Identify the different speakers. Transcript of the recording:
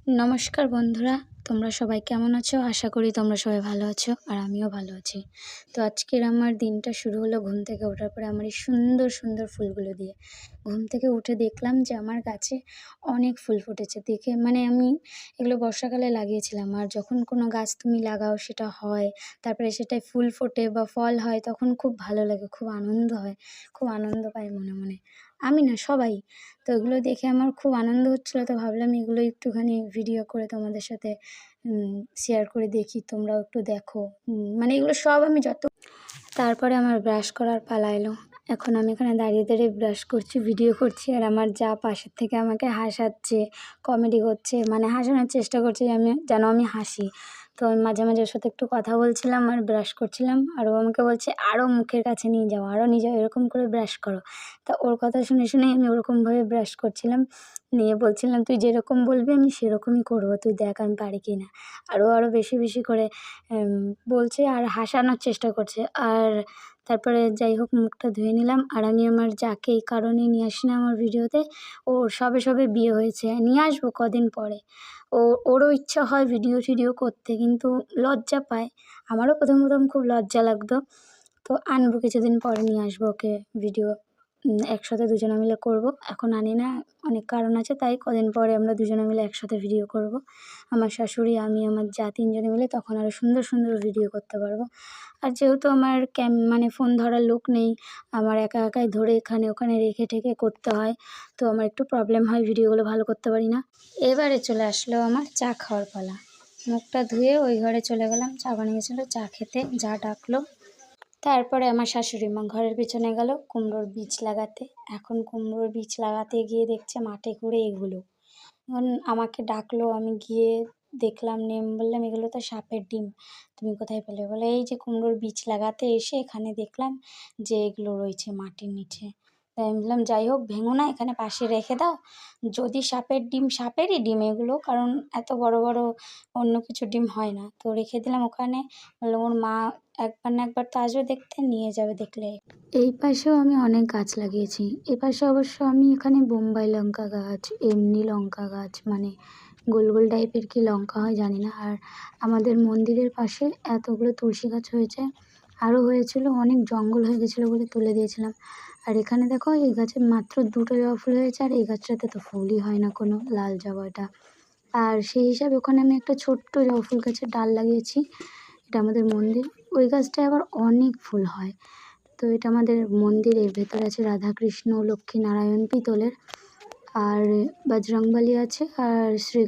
Speaker 1: নমস্কার বন্ধুরা, তোমরা সবাই কেমন আছো? আশা করি তোমরা সবাই ভালো আছো আর আমিও ভালো আছি। তো আজকের আমার দিনটা শুরু হলো ঘুম থেকে ওঠার পরে আমার এই সুন্দর, সুন্দর ফুলগুলো দিয়ে। ঘুম থেকে উঠে দেখলাম যে আমার গাছে অনেক ফুল ফুটেছে। দেখে মানে আমি এগুলো বর্ষাকালে লাগিয়েছিলাম। আর যখন কোনো গাছ তুমি লাগাও সেটা হয়, তারপরে সেটায় ফুল ফোটে বা ফল হয় তখন খুব ভালো লাগে, খুব আনন্দ হয়, খুব আনন্দ পাই মনে, মনে। আমি না সবাই। তো এগুলো দেখে আমার খুব আনন্দ হচ্ছিলো, তো ভাবলাম এগুলো একটুখানি ভিডিও করে তোমাদের সাথে শেয়ার করে দেখি, তোমরাও একটু দেখো। মানে এগুলো সব আমি তারপরে আমার ব্রাশ করার পালা এলো। এখন আমি এখানে দাঁড়িয়ে দাঁড়িয়ে ব্রাশ করছি, ভিডিও করছি, আর আমার যা পাশের থেকে আমাকে হাসাচ্ছে, কমেডি করছে, মানে হাসানোর চেষ্টা করছে যে যেন আমি হাসি। তো আমি মাঝে মাঝে ওর সাথে একটু কথা বলছিলাম আর ব্রাশ করছিলাম, আর ও আমাকে বলছে আরও মুখের কাছে নিয়ে যাও, আরও নিয়ে যাও, এরকম করে ব্রাশ করো। তা ওর কথা শুনে শুনেই আমি ওরকমভাবে ব্রাশ করছিলাম, নিয়ে বলছিলাম তুই যেরকম বলবি আমি সেরকমই করবো, তুই দেখ আমি পারি কি না। আরও বেশি বেশি করে বলছে আর হাসানোর চেষ্টা করছে। আর তারপরে যাই হোক মুখটা ধুয়ে নিলাম, আর আমি আমার যাকে এই কারণে নিয়ে আসি না আমার ভিডিওতে, ওর সবে সবে বিয়ে হয়েছে, নিয়ে আসবো কদিন পরে। ওরও ইচ্ছা হয় ভিডিও টিডিও করতে, কিন্তু লজ্জা পায়। আমারও প্রথম প্রথম খুব লজ্জা লাগতো, তো আনবো কিছুদিন পরে, নিয়ে আসবো ওকে ভিডিও। একসাথে দুজনে মিলে করব। এখন আনি না, অনেক কারণ আছে, তাই কদিন পরে আমরা দুজনে মিলে একসাথে ভিডিও করব। আমার শাশুড়ি, আমি, আমার যা, তিনজনে মিলে, তখন আরও সুন্দর সুন্দর ভিডিও করতে পারবো। আর যেহেতু আমার মানে ফোন ধরার লোক নেই, আমার একা একাই ধরে এখানে ওখানে রেখে ঠেকে করতে হয়, তো আমার একটু প্রবলেম হয়, ভিডিওগুলো ভালো করতে পারি না। এবারে চলে আসলো আমার চা খাওয়ার পালা। মুখটা ধুয়ে ওই ঘরে চলে গেলাম, চা বানিয়েছিল, চা খেতে যা ডাকলো। তারপরে আমার শাশুড়ি মা ঘরের পিছনে গেল কুমড়োর বীজ লাগাতে। এখন কুমড়োর বীজ লাগাতে গিয়ে দেখছে মাঠে ঘুরে এগুলো। এখন আমাকে ডাকলো, আমি গিয়ে দেখলাম, নেম বললাম এগুলো তো সাপের ডিম, তুমি কোথায় পেলে? বলে এই যে কুমড়োর বীজ লাগাতে এসে এখানে দেখলাম যে এগুলো রয়েছে মাটির নিচে। তাই আমি বললাম যাই হোক ভেঙো না, এখানে পাশে রেখে দাও, যদি সাপের ডিম, সাপেরই ডিম এগুলো, কারণ এত বড় বড় অন্য কিছু ডিম হয় না। তো রেখে দিলাম ওখানে। বললাম ওর মা একবার না একবার তো আসবে দেখতে, নিয়ে যাবে দেখলে। এই পাশেও আমি অনেক গাছ লাগিয়েছি। এ পাশে অবশ্য আমি এখানে বোম্বাই লঙ্কা গাছ, এমনি লঙ্কা গাছ, মানে গোল গোল টাইপের কি লঙ্কা হয় জানি না। আর আমাদের মন্দিরের পাশে এতগুলো তুলসী গাছ হয়েছে, আরও হয়েছিল, অনেক জঙ্গল হয়ে গেছিলো বলে তুলে দিয়েছিলাম। আর এখানে দেখো এই গাছে মাত্র 2টো জবা ফুল হয়েছে, আর এই গাছটাতে তো ফুলই হয় না কোনো, লাল জবাটা। আর সেই হিসাবে ওখানে আমি একটা ছোট্ট জবা ফুল গাছের ডাল লাগিয়েছি। এটা আমাদের মন্দির, ওই গাছটায় আবার অনেক ফুল হয়। তো এটা আমাদের মন্দিরের ভেতরে আছে রাধাকৃষ্ণ, লক্ষ্মীনারায়ণ পিতলের, আর বজরংবলী আছে, আর শ্রী